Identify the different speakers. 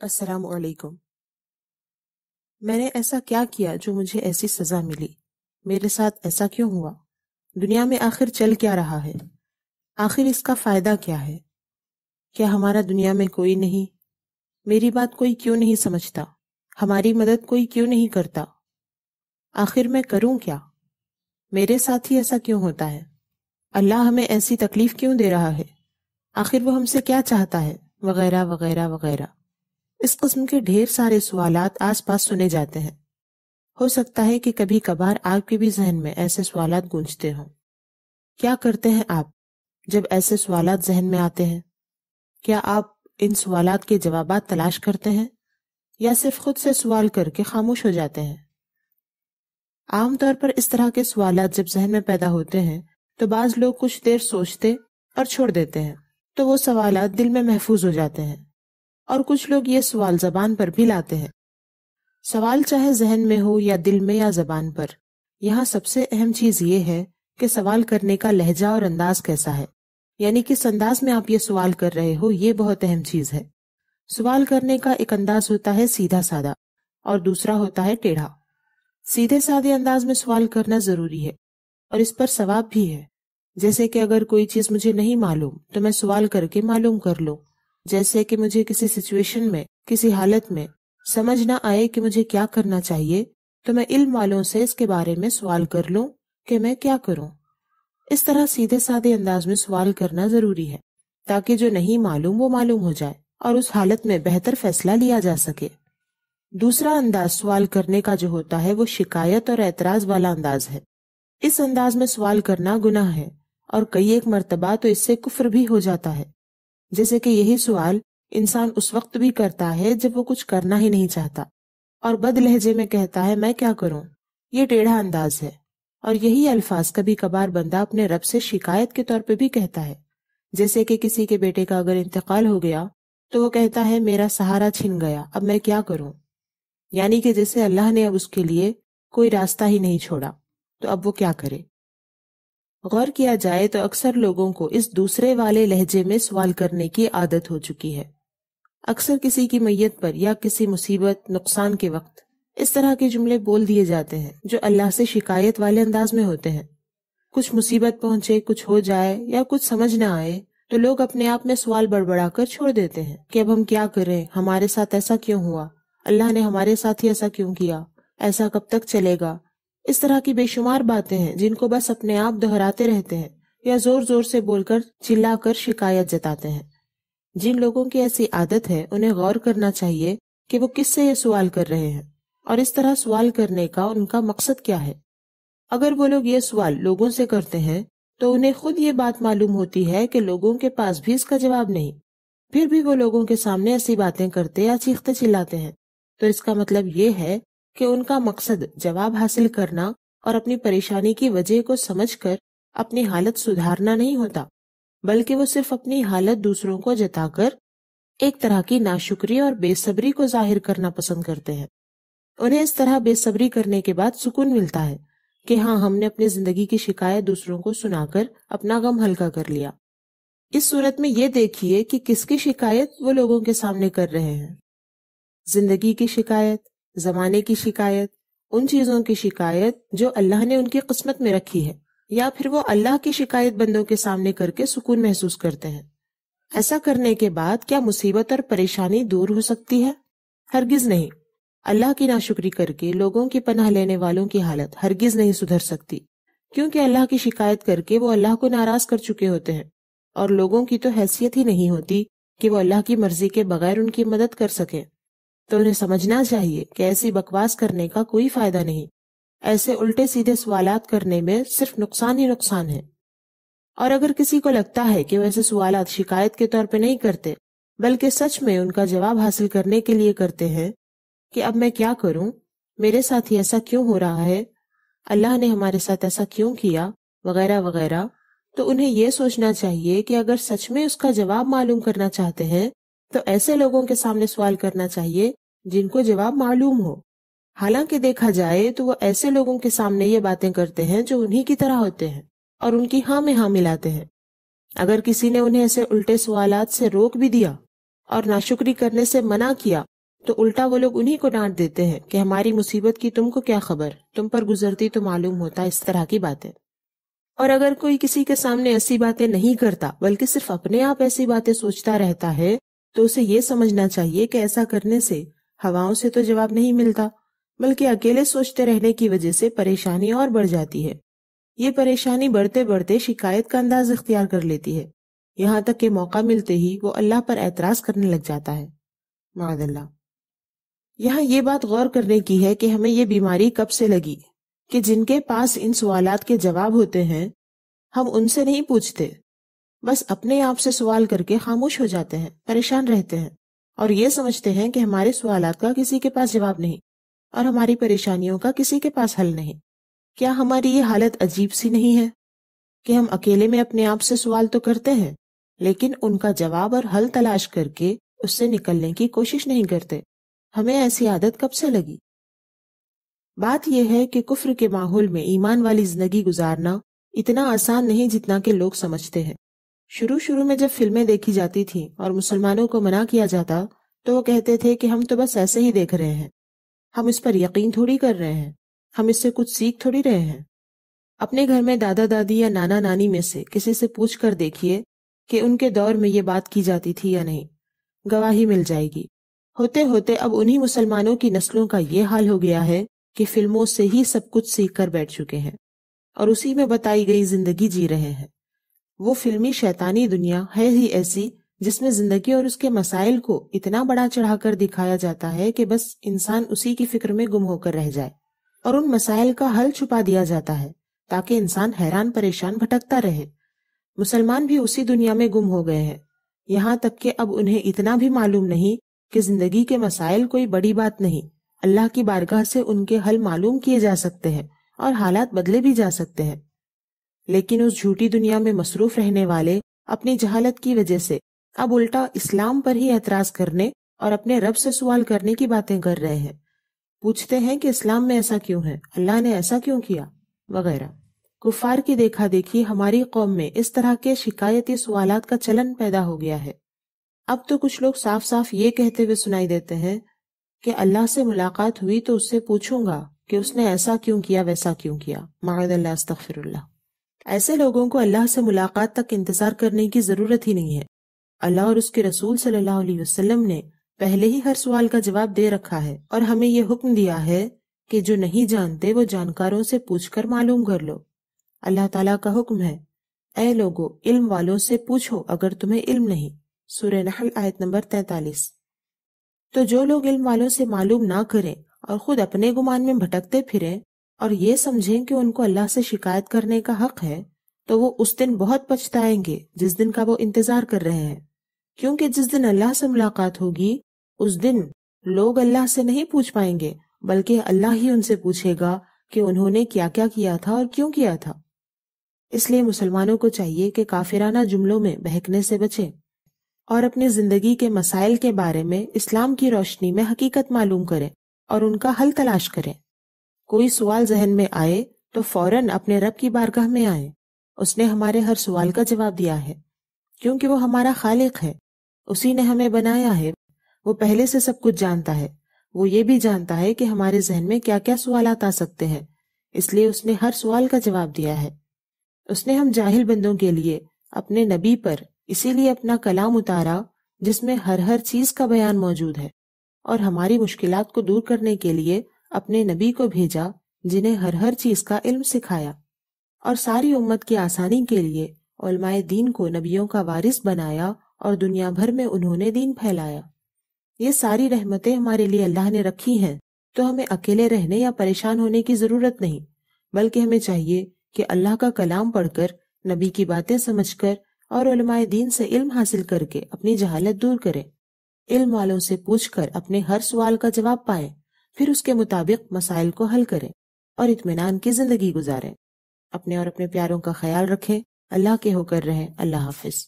Speaker 1: السلام علیکم۔ میں نے ایسا کیا کیا جو مجھے ایسی سزا ملی؟ میرے ساتھ ایسا کیوں ہوا؟ دنیا میں آخر چل کیا رہا ہے؟ آخر اس کا فائدہ کیا ہے؟ کیا ہمارا دنیا میں کوئی نہیں؟ میری بات کوئی کیوں نہیں سمجھتا؟ ہماری مدد کوئی کیوں نہیں کرتا؟ آخر میں کروں کیا؟ میرے ساتھ ہی ایسا کیوں ہوتا ہے؟ اللہ ہمیں ایسی تکلیف کیوں دے رہا ہے؟ آخر وہ ہم سے کیا چاہتا ہے؟ وغیرہ وغیرہ وغیرہ۔ اس قسم کے ڈھیر سارے سوالات آس پاس سنے جاتے ہیں۔ ہو سکتا ہے کہ کبھی کبھار آپ کے بھی ذہن میں ایسے سوالات گونجتے ہوں۔ کیا کرتے ہیں آپ جب ایسے سوالات ذہن میں آتے ہیں؟ کیا آپ ان سوالات کے جوابات تلاش کرتے ہیں یا صرف خود سے سوال کر کے خاموش ہو جاتے ہیں؟ عام طور پر اس طرح کے سوالات جب ذہن میں پیدا ہوتے ہیں تو بعض لوگ کچھ دیر سوچتے اور چھوڑ دیتے ہیں، تو وہ سوالات دل میں محفوظ ہو جاتے ہیں، اور کچھ لوگ یہ سوال زبان پر بھی لاتے ہیں۔ سوال چاہے ذہن میں ہو یا دل میں یا زبان پر، یہاں سب سے اہم چیز یہ ہے کہ سوال کرنے کا لہجہ اور انداز کیسا ہے، یعنی کس انداز میں آپ یہ سوال کر رہے ہو، یہ بہت اہم چیز ہے۔ سوال کرنے کا ایک انداز ہوتا ہے سیدھا سادہ اور دوسرا ہوتا ہے ٹیڑھا۔ سیدھے سادے انداز میں سوال کرنا ضروری ہے اور اس پر ثواب بھی ہے، جیسے کہ اگر کوئی چیز مجھے نہیں معلوم تو میں سوال کر کے معلوم کر لوں، جیسے کہ مجھے کسی سچویشن میں، کسی حالت میں سمجھ نہ آئے کہ مجھے کیا کرنا چاہیے تو میں علم والوں سے اس کے بارے میں سوال کر لوں کہ میں کیا کروں۔ اس طرح سیدھے سادے انداز میں سوال کرنا ضروری ہے تاکہ جو نہیں معلوم وہ معلوم ہو جائے اور اس حالت میں بہتر فیصلہ لیا جا سکے۔ دوسرا انداز سوال کرنے کا جو ہوتا ہے وہ شکایت اور اعتراض والا انداز ہے۔ اس انداز میں سوال کرنا گناہ ہے اور کئی ایک مرتبہ تو اس سے کفر بھی ہو جاتا ہے، جیسے کہ یہی سوال انسان اس وقت بھی کرتا ہے جب وہ کچھ کرنا ہی نہیں چاہتا اور بد لہجے میں کہتا ہے میں کیا کروں۔ یہ ٹیڑھا انداز ہے، اور یہی الفاظ کبھی کبھار بندہ اپنے رب سے شکایت کے طور پہ بھی کہتا ہے، جیسے کہ کسی کے بیٹے کا اگر انتقال ہو گیا تو وہ کہتا ہے میرا سہارا چھن گیا، اب میں کیا کروں، یعنی کہ جیسے اللہ نے اب اس کے لیے کوئی راستہ ہی نہیں چھوڑا تو اب وہ کیا کرے۔ غور کیا جائے تو اکثر لوگوں کو اس دوسرے والے لہجے میں سوال کرنے کی عادت ہو چکی ہے۔ اکثر کسی کی میت پر یا کسی مصیبت نقصان کے وقت اس طرح کے جملے بول دیے جاتے ہیں جو اللہ سے شکایت والے انداز میں ہوتے ہیں۔ کچھ مصیبت پہنچے، کچھ ہو جائے یا کچھ سمجھ نہ آئے تو لوگ اپنے آپ میں سوال بڑبڑا کر چھوڑ دیتے ہیں کہ اب ہم کیا کریں، ہمارے ساتھ ایسا کیوں ہوا، اللہ نے ہمارے ساتھ ہی ایسا کیوں کیا، ایسا کب تک چلے گا۔ اس طرح کی بے شمار باتیں ہیں جن کو بس اپنے آپ دہراتے رہتے ہیں یا زور زور سے بول کر چلا کر شکایت جتاتے ہیں۔ جن لوگوں کی ایسی عادت ہے انہیں غور کرنا چاہیے کہ وہ کس سے یہ سوال کر رہے ہیں اور اس طرح سوال کرنے کا ان کا مقصد کیا ہے۔ اگر وہ لوگ یہ سوال لوگوں سے کرتے ہیں تو انہیں خود یہ بات معلوم ہوتی ہے کہ لوگوں کے پاس بھی اس کا جواب نہیں، پھر بھی وہ لوگوں کے سامنے ایسی باتیں کرتے یا چیختے چلاتے ہیں، تو اس کا مطلب یہ ہے کہ ان کا مقصد جواب حاصل کرنا اور اپنی پریشانی کی وجہ کو سمجھ کر اپنی حالت سدھارنا نہیں ہوتا، بلکہ وہ صرف اپنی حالت دوسروں کو جتا کر ایک طرح کی ناشکری اور بے صبری کو ظاہر کرنا پسند کرتے ہیں۔ انہیں اس طرح بے صبری کرنے کے بعد سکون ملتا ہے کہ ہاں ہم نے اپنی زندگی کی شکایت دوسروں کو سنا کر اپنا غم ہلکا کر لیا۔ اس صورت میں یہ دیکھیے کہ کس کی شکایت وہ لوگوں کے سامنے کر رہے ہیں۔ زندگی کی شکایت، زمانے کی شکایت، ان چیزوں کی شکایت جو اللہ نے ان کی قسمت میں رکھی ہے، یا پھر وہ اللہ کی شکایت بندوں کے سامنے کر کے سکون محسوس کرتے ہیں۔ ایسا کرنے کے بعد کیا مصیبت اور پریشانی دور ہو سکتی ہے؟ ہرگز نہیں۔ اللہ کی ناشکری کر کے لوگوں کی پناہ لینے والوں کی حالت ہرگز نہیں سدھر سکتی، کیونکہ اللہ کی شکایت کر کے وہ اللہ کو ناراض کر چکے ہوتے ہیں، اور لوگوں کی تو حیثیت ہی نہیں ہوتی کہ وہ اللہ کی مرضی کے بغیر ان کی مدد کر سکیں۔ تو انہیں سمجھنا چاہیے کہ ایسی بکواس کرنے کا کوئی فائدہ نہیں، ایسے الٹے سیدھے سوالات کرنے میں صرف نقصان ہی نقصان ہے۔ اور اگر کسی کو لگتا ہے کہ وہ ایسے سوالات شکایت کے طور پہ نہیں کرتے بلکہ سچ میں ان کا جواب حاصل کرنے کے لیے کرتے ہیں کہ اب میں کیا کروں، میرے ساتھ ہی ایسا کیوں ہو رہا ہے، اللہ نے ہمارے ساتھ ایسا کیوں کیا، وغیرہ وغیرہ، تو انہیں یہ سوچنا چاہیے کہ اگر سچ میں اس کا جواب معلوم کرنا چاہتے ہیں تو ایسے لوگوں کے سامنے سوال کرنا چاہیے جن کو جواب معلوم ہو۔ حالانکہ دیکھا جائے تو وہ ایسے لوگوں کے سامنے یہ باتیں کرتے ہیں جو انہی کی طرح ہوتے ہیں اور ان کی ہاں میں ہاں ملاتے ہیں۔ اگر کسی نے انہیں ایسے الٹے سوالات سے روک بھی دیا اور ناشکری کرنے سے منع کیا تو الٹا وہ لوگ انہی کو ڈانٹ دیتے ہیں کہ ہماری مصیبت کی تم کو کیا خبر، تم پر گزرتی تو معلوم ہوتا، اس طرح کی باتیں۔ اور اگر کوئی کسی کے سامنے ایسی باتیں نہیں کرتا بلکہ صرف اپنے آپ ایسی باتیں سوچتا رہتا ہے تو اسے یہ سمجھنا چاہیے کہ ایسا کرنے سے ہواؤں سے تو جواب نہیں ملتا، بلکہ اکیلے سوچتے رہنے کی وجہ سے پریشانی اور بڑھ جاتی ہے۔ یہ پریشانی بڑھتے بڑھتے شکایت کا انداز اختیار کر لیتی ہے، یہاں تک کہ موقع ملتے ہی وہ اللہ پر اعتراض کرنے لگ جاتا ہے، معاذ اللہ۔ یہاں یہ بات غور کرنے کی ہے کہ ہمیں یہ بیماری کب سے لگی کہ جن کے پاس ان سوالات کے جواب ہوتے ہیں ہم ان سے نہیں پوچھتے، بس اپنے آپ سے سوال کر کے خاموش ہو جاتے ہیں، پریشان رہتے ہیں اور یہ سمجھتے ہیں کہ ہمارے سوالات کا کسی کے پاس جواب نہیں اور ہماری پریشانیوں کا کسی کے پاس حل نہیں۔ کیا ہماری یہ حالت عجیب سی نہیں ہے کہ ہم اکیلے میں اپنے آپ سے سوال تو کرتے ہیں لیکن ان کا جواب اور حل تلاش کر کے اس سے نکلنے کی کوشش نہیں کرتے؟ ہمیں ایسی عادت کب سے لگی؟ بات یہ ہے کہ کفر کے ماحول میں ایمان والی زندگی گزارنا اتنا آسان نہیں جتنا کہ لوگ سمجھتے ہیں۔ شروع میں جب فلمیں دیکھی جاتی تھیں اور مسلمانوں کو منع کیا جاتا تو وہ کہتے تھے کہ ہم تو بس ایسے ہی دیکھ رہے ہیں، ہم اس پر یقین تھوڑی کر رہے ہیں، ہم اس سے کچھ سیکھ تھوڑی رہے ہیں۔ اپنے گھر میں دادا دادی یا نانا نانی میں سے کسی سے پوچھ کر دیکھیے کہ ان کے دور میں یہ بات کی جاتی تھی یا نہیں، گواہی مل جائے گی۔ ہوتے ہوتے اب انہی مسلمانوں کی نسلوں کا یہ حال ہو گیا ہے کہ فلموں سے ہی سب کچھ سیکھ کر بیٹھ چکے ہیں اور اسی میں بتائی گئی زندگی جی رہے ہیں۔ وہ فلمی شیطانی دنیا ہے ہی ایسی جس میں زندگی اور اس کے مسائل کو اتنا بڑا چڑھا کر دکھایا جاتا ہے کہ بس انسان اسی کی فکر میں گم ہو کر رہ جائے، اور ان مسائل کا حل چھپا دیا جاتا ہے تاکہ انسان حیران پریشان بھٹکتا رہے۔ مسلمان بھی اسی دنیا میں گم ہو گئے ہیں، یہاں تک کہ اب انہیں اتنا بھی معلوم نہیں کہ زندگی کے مسائل کوئی بڑی بات نہیں، اللہ کی بارگاہ سے ان کے حل معلوم کیے جا سکتے ہیں اور حالات بدلے بھی جا سکتے ہیں۔ لیکن اس جھوٹی دنیا میں مصروف رہنے والے اپنی جہالت کی وجہ سے اب الٹا اسلام پر ہی اعتراض کرنے اور اپنے رب سے سوال کرنے کی باتیں کر رہے ہیں، پوچھتے ہیں کہ اسلام میں ایسا کیوں ہے، اللہ نے ایسا کیوں کیا، وغیرہ۔ کفار کی دیکھا دیکھی ہماری قوم میں اس طرح کے شکایتی سوالات کا چلن پیدا ہو گیا ہے۔ اب تو کچھ لوگ صاف صاف یہ کہتے ہوئے سنائی دیتے ہیں کہ اللہ سے ملاقات ہوئی تو اس سے پوچھوں گا کہ اس نے ایسا کیوں کیا، ویسا کیوں کیا، معاذ اللہ، استغفر اللہ۔ ایسے لوگوں کو اللہ سے ملاقات تک انتظار کرنے کی ضرورت ہی نہیں ہے۔ اللہ اور اس کے رسول صلی اللہ علیہ وسلم نے پہلے ہی ہر سوال کا جواب دے رکھا ہے اور ہمیں یہ حکم دیا ہے کہ جو نہیں جانتے وہ جانکاروں سے پوچھ کر معلوم کر لو۔ اللہ تعالیٰ کا حکم ہے، اے لوگو علم والوں سے پوچھو اگر تمہیں علم نہیں، سورہ نحل آیت نمبر 43۔ تو جو لوگ علم والوں سے معلوم نہ کریں اور خود اپنے گمان میں بھٹکتے پھریں اور یہ سمجھیں کہ ان کو اللہ سے شکایت کرنے کا حق ہے، تو وہ اس دن بہت پچھتائیں گے جس دن کا وہ انتظار کر رہے ہیں، کیونکہ جس دن اللہ سے ملاقات ہوگی اس دن لوگ اللہ سے نہیں پوچھ پائیں گے بلکہ اللہ ہی ان سے پوچھے گا کہ انہوں نے کیا کیا کیا تھا اور کیوں کیا تھا۔ اس لیے مسلمانوں کو چاہیے کہ کافرانہ جملوں میں بہکنے سے بچیں اور اپنی زندگی کے مسائل کے بارے میں اسلام کی روشنی میں حقیقت معلوم کریں اور ان کا حل تلاش کریں۔ کوئی سوال ذہن میں آئے تو فوراً اپنے رب کی بارگاہ میں آئیں، اس نے ہمارے ہر سوال کا جواب دیا ہے، کیونکہ وہ ہمارا خالق ہے، اسی نے ہمیں بنایا ہے، وہ پہلے سے سب کچھ جانتا ہے، وہ یہ بھی جانتا ہے کہ ہمارے ذہن میں کیا کیا سوالات آ سکتے ہیں، اس لیے اس نے ہر سوال کا جواب دیا ہے۔ اس نے ہم جاہل بندوں کے لیے اپنے نبی پر اسی لیے اپنا کلام اتارا جس میں ہر چیز کا بیان موجود ہے، اور ہماری مشکلات کو دور کرنے کے لیے اپنے نبی کو بھیجا جنہیں ہر چیز کا علم سکھایا، اور ساری امت کی آسانی کے لیے علماء دین کو نبیوں کا وارث بنایا اور دنیا بھر میں انہوں نے دین پھیلایا۔ یہ ساری رحمتیں ہمارے لیے اللہ نے رکھی ہیں، تو ہمیں اکیلے رہنے یا پریشان ہونے کی ضرورت نہیں، بلکہ ہمیں چاہیے کہ اللہ کا کلام پڑھ کر، نبی کی باتیں سمجھ کر اور علماء دین سے علم حاصل کر کے اپنی جہالت دور کریں، علم والوں سے پوچھ کر اپنے ہر سوال کا جواب پائیں، پھر اس کے مطابق مسائل کو حل کریں اور اطمینان کی زندگی گزاریں۔ اپنے اور اپنے پیاروں کا خیال رکھیں، اللہ کے ہو کر رہیں۔ اللہ حافظ۔